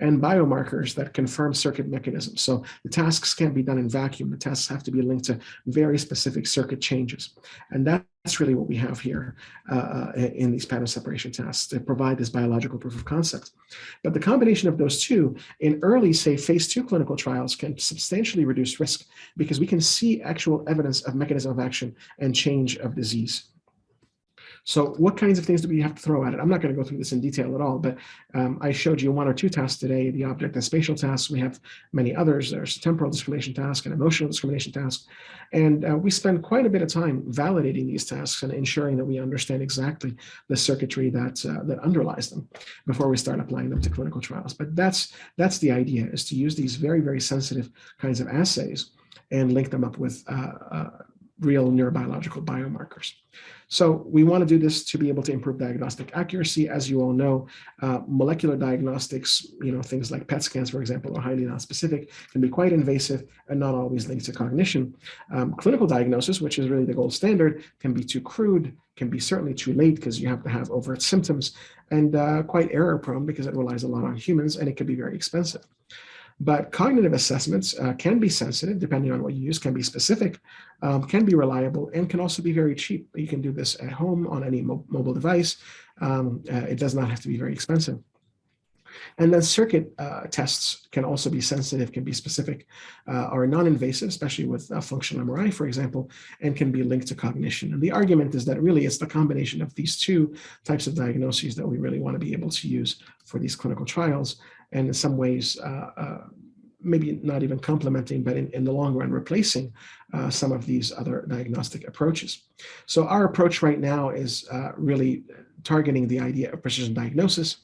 and biomarkers that confirm circuit mechanisms. So the tasks can't be done in vacuum. The tests have to be linked to very specific circuit changes. And that's really what we have here in these pattern separation tests to provide this biological proof of concept. But the combination of those two in early, say, phase 2 clinical trials can substantially reduce risk because we can see actual evidence of mechanism of action and change of disease. So what kinds of things do we have to throw at it? I'm not going to go through this in detail at all, but I showed you one or two tasks today, the object and spatial tasks. We have many others. There's a temporal discrimination task and emotional discrimination task. And we spend quite a bit of time validating these tasks and ensuring that we understand exactly the circuitry that underlies them before we start applying them to clinical trials. But that's the idea, is to use these very, very sensitive kinds of assays and link them up with real neurobiological biomarkers. So we want to do this to be able to improve diagnostic accuracy. As you all know, molecular diagnostics, things like PET scans, for example, are highly nonspecific, can be quite invasive and not always linked to cognition. Clinical diagnosis, which is really the gold standard, can be too crude, can be certainly too late because you have to have overt symptoms, and quite error prone because it relies a lot on humans, and it can be very expensive. But cognitive assessments can be sensitive, depending on what you use, can be specific, can be reliable, and can also be very cheap. You can do this at home on any mobile device. It does not have to be very expensive. And then circuit tests can also be sensitive, can be specific, are non-invasive, especially with functional MRI, for example, and can be linked to cognition. And the argument is that really it's the combination of these two types of diagnoses that we really want to be able to use for these clinical trials. And in some ways, maybe not even complementing, but in the long run, replacing some of these other diagnostic approaches. So our approach right now is really targeting the idea of precision diagnosis.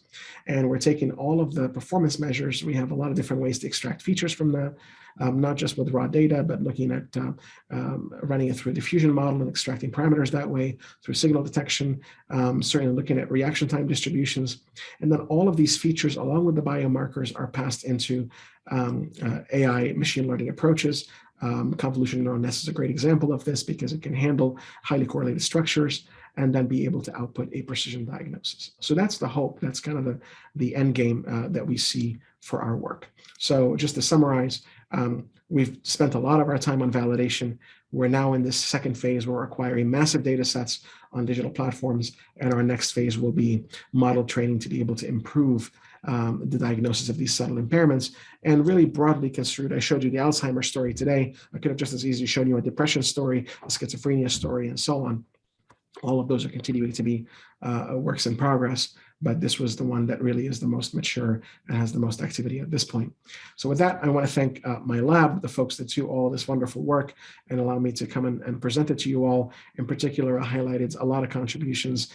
And we're taking all of the performance measures. We have a lot of different ways to extract features from that, not just with raw data, but looking at running it through a diffusion model and extracting parameters that way, through signal detection, certainly looking at reaction time distributions. And then all of these features, along with the biomarkers, are passed into AI machine learning approaches. Convolutional neural nets is a great example of this because it can handle highly correlated structures and then be able to output a precision diagnosis. So that's the hope. That's kind of the end game that we see for our work. So just to summarize, we've spent a lot of our time on validation. We're now in this second phase where we're acquiring massive data sets on digital platforms, and our next phase will be model training to be able to improve the diagnosis of these subtle impairments. And really broadly construed, I showed you the Alzheimer's story today. I could have just as easily shown you a depression story, a schizophrenia story, and so on. All of those are continuing to be works in progress, but this was the one that really is the most mature and has the most activity at this point. So with that, I want to thank my lab, the folks that do all this wonderful work and allow me to come and present it to you all. In particular, I highlighted a lot of contributions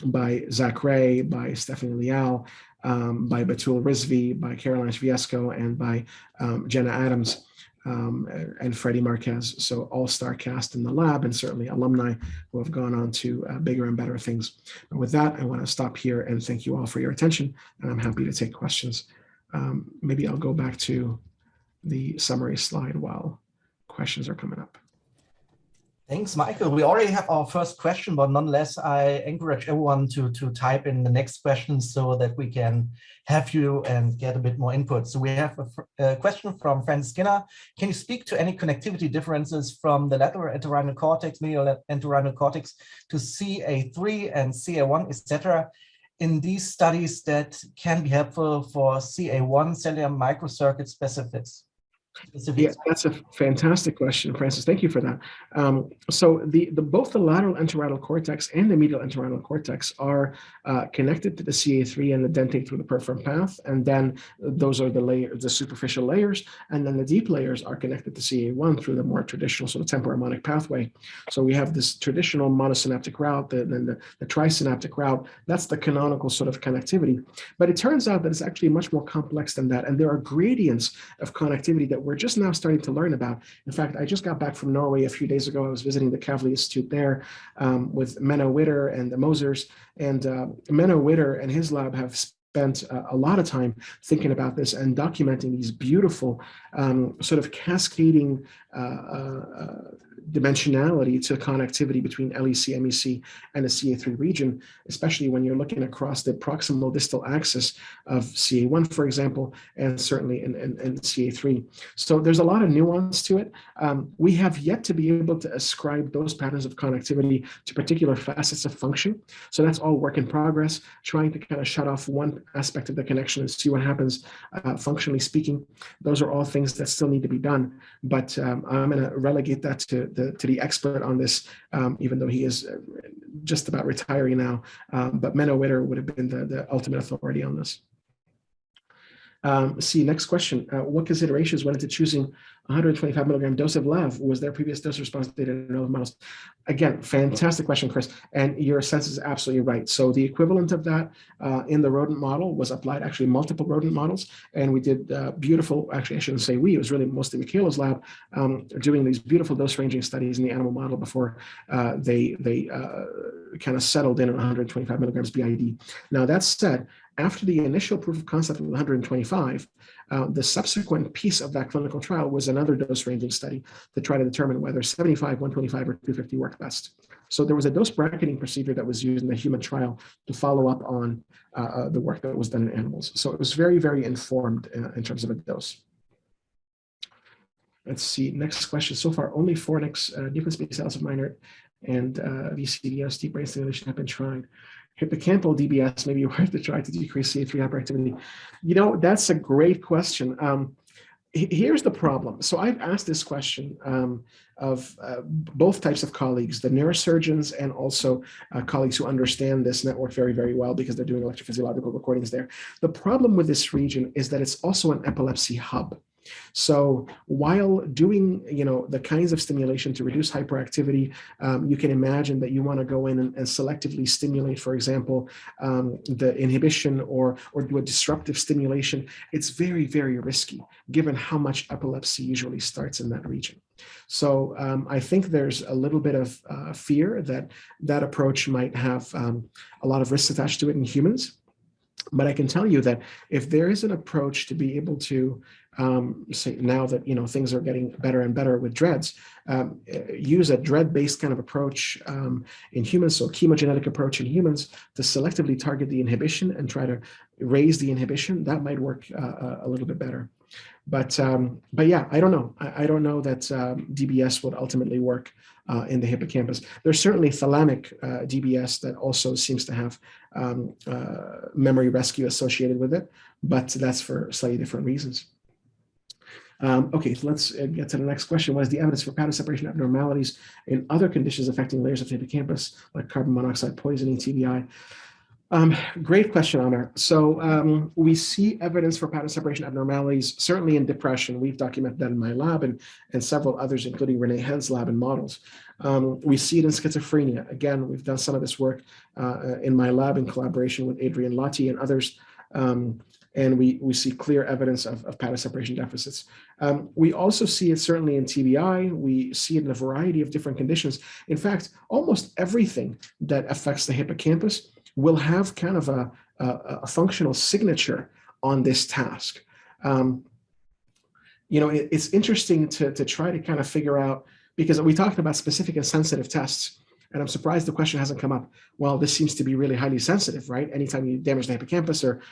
by Zach Ray, by Stephanie Liao, by Batul Rizvi, by Caroline Viesco, and by Jenna Adams. And Freddie Marquez, so all-star cast in the lab, and certainly alumni who have gone on to bigger and better things. And with that, I want to stop here and thank you all for your attention, and I'm happy to take questions. Maybe I'll go back to the summary slide while questions are coming up. Thanks, Michael. We already have our first question, but nonetheless, I encourage everyone to type in the next question so that we can have you and get a bit more input. So we have a question from Francis Skinner. Can you speak to any connectivity differences from the lateral entorhinal cortex, medial entorhinal cortex to CA3 and CA1, etc., in these studies that can be helpful for CA1 cellular microcircuit specifics? Yeah, that's a fantastic question, Francis. Thank you for that. So both the lateral entorhinal cortex and the medial entorhinal cortex are connected to the CA3 and the dentate through the perforant path, and then those are the superficial layers, and then the deep layers are connected to CA1 through the more traditional sort of temporoharmonic pathway. So we have this traditional monosynaptic route, then the trisynaptic route. That's the canonical sort of connectivity. But it turns out that it's actually much more complex than that, and there are gradients of connectivity that we're just now starting to learn about. In fact, I just got back from Norway a few days ago. I was visiting the Kavli Institute there with Menno Witter and the Mosers. And Menno Witter and his lab have spent a lot of time thinking about this and documenting these beautiful sort of cascading dimensionality to connectivity between LEC, MEC, and the CA3 region, especially when you're looking across the proximal distal axis of CA1, for example, and certainly in CA3. So there's a lot of nuance to it. We have yet to be able to ascribe those patterns of connectivity to particular facets of function. So that's all work in progress, trying to kind of shut off one aspect of the connection and see what happens functionally speaking. Those are all things that still need to be done. But I'm going to relegate that to the expert on this, even though he is just about retiring now. But Menno Witter would have been the ultimate authority on this. Next question. What considerations went into choosing 125 milligram dose of LEV? Was there previous dose response data in other models? Again, fantastic question, Chris. And your sense is absolutely right. So the equivalent of that in the rodent model was applied, actually multiple rodent models. And we did beautiful, actually, I shouldn't say we, it was really mostly Michaela's lab doing these beautiful dose ranging studies in the animal model before they kind of settled in at 125 milligrams BID. Now, that said, after the initial proof of concept of 125, the subsequent piece of that clinical trial was another dose ranging study to try to determine whether 75, 125, or 250 worked best. So there was a dose bracketing procedure that was used in the human trial to follow up on the work that was done in animals. So it was very, very informed in terms of a dose. Let's see, next question. So far, only Fornix, nucleus space of minor, and VCDS, deep brain stimulation have been tried. Hippocampal DBS may be worth to try to decrease CA3 hyperactivity. You know, that's a great question. Here's the problem. So I've asked this question of both types of colleagues, the neurosurgeons and also colleagues who understand this network very, very well because they're doing electrophysiological recordings there. The problem with this region is that it's also an epilepsy hub. So while doing, the kinds of stimulation to reduce hyperactivity, you can imagine that you want to go in and selectively stimulate, for example, the inhibition or do a disruptive stimulation. It's very, very risky given how much epilepsy usually starts in that region. So I think there's a little bit of fear that that approach might have a lot of risks attached to it in humans. But I can tell you that if there is an approach to be able to say now that things are getting better and better with DREADs, use a DREAD-based kind of approach in humans, so chemogenetic approach in humans to selectively target the inhibition and try to raise the inhibition, that might work a little bit better. But yeah, I don't know. I don't know that DBS would ultimately work in the hippocampus. There's certainly thalamic DBS that also seems to have memory rescue associated with it, but that's for slightly different reasons. Okay, so let's get to the next question. What is the evidence for pattern separation abnormalities in other conditions affecting layers of the hippocampus, like carbon monoxide poisoning, TBI? Great question, Amar. So we see evidence for pattern separation abnormalities, certainly in depression. We've documented that in my lab and several others, including Renee Hen's lab and models. We see it in schizophrenia. Again, we've done some of this work in my lab in collaboration with Adrian Lottie and others. And we see clear evidence of pattern separation deficits. We also see it certainly in TBI. We see it in a variety of different conditions. In fact, almost everything that affects the hippocampus will have kind of a functional signature on this task. It's interesting to try to kind of figure out, because we talked about specific and sensitive tests, and I'm surprised the question hasn't come up. Well, this seems to be really highly sensitive, right? Anytime you damage the hippocampus or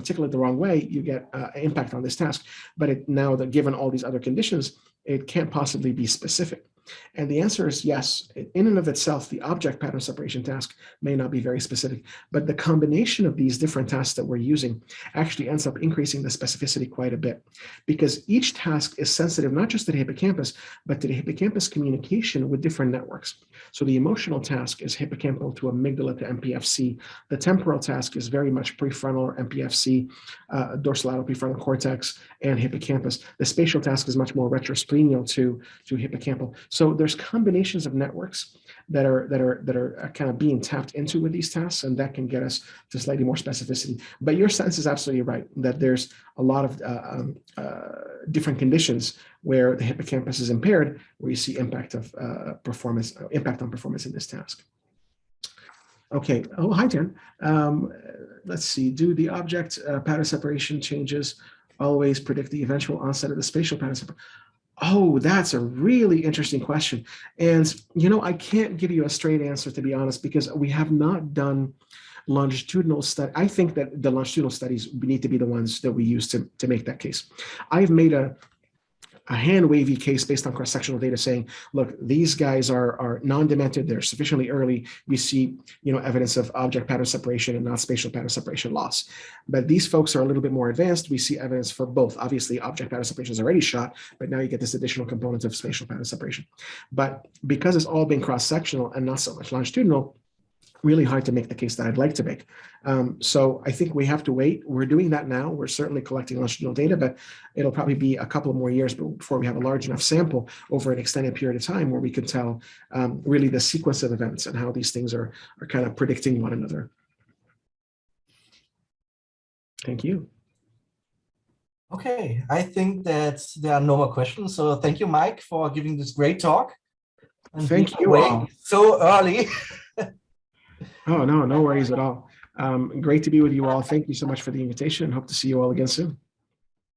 tickle it the wrong way, you get impact on this task. But now that given all these other conditions, it can't possibly be specific. And the answer is yes. In and of itself, the object pattern separation task may not be very specific, but the combination of these different tasks that we're using actually ends up increasing the specificity quite a bit, because each task is sensitive not just to the hippocampus, but to the hippocampus communication with different networks. So the emotional task is hippocampal to amygdala to MPFC. The temporal task is very much prefrontal or MPFC, dorsolateral prefrontal cortex, and hippocampus. The spatial task is much more retrosplenial to hippocampal. So there's combinations of networks that are kind of being tapped into with these tasks, and that can get us to slightly more specificity. But your sense is absolutely right, that there's a lot of different conditions where the hippocampus is impaired, where you see impact on performance in this task. Okay. Oh, hi, Jen. Let's see. Do the object pattern separation changes always predict the eventual onset of the spatial pattern separation? Oh, that's a really interesting question. And, I can't give you a straight answer, to be honest, because we have not done longitudinal study. I think that the longitudinal studies need to be the ones that we use to make that case. I've made a hand-wavy case based on cross-sectional data saying, look, these guys are non-demented, they're sufficiently early. We see, evidence of object pattern separation and not spatial pattern separation loss. But these folks are a little bit more advanced. We see evidence for both. Obviously, object pattern separation is already shot, but now you get this additional component of spatial pattern separation. But because it's all been cross-sectional and not so much longitudinal, really hard to make the case that I'd like to make. So I think we have to wait. We're doing that now. We're certainly collecting longitudinal data, but it'll probably be a couple more years before we have a large enough sample over an extended period of time where we can tell really the sequence of events and how these things are kind of predicting one another. Thank you. Okay, I think that there are no more questions. So thank you, Mike, for giving this great talk. And thank you all. So early. Oh, no worries at all. Great to be with you all. Thank you so much for the invitation, and hope to see you all again soon.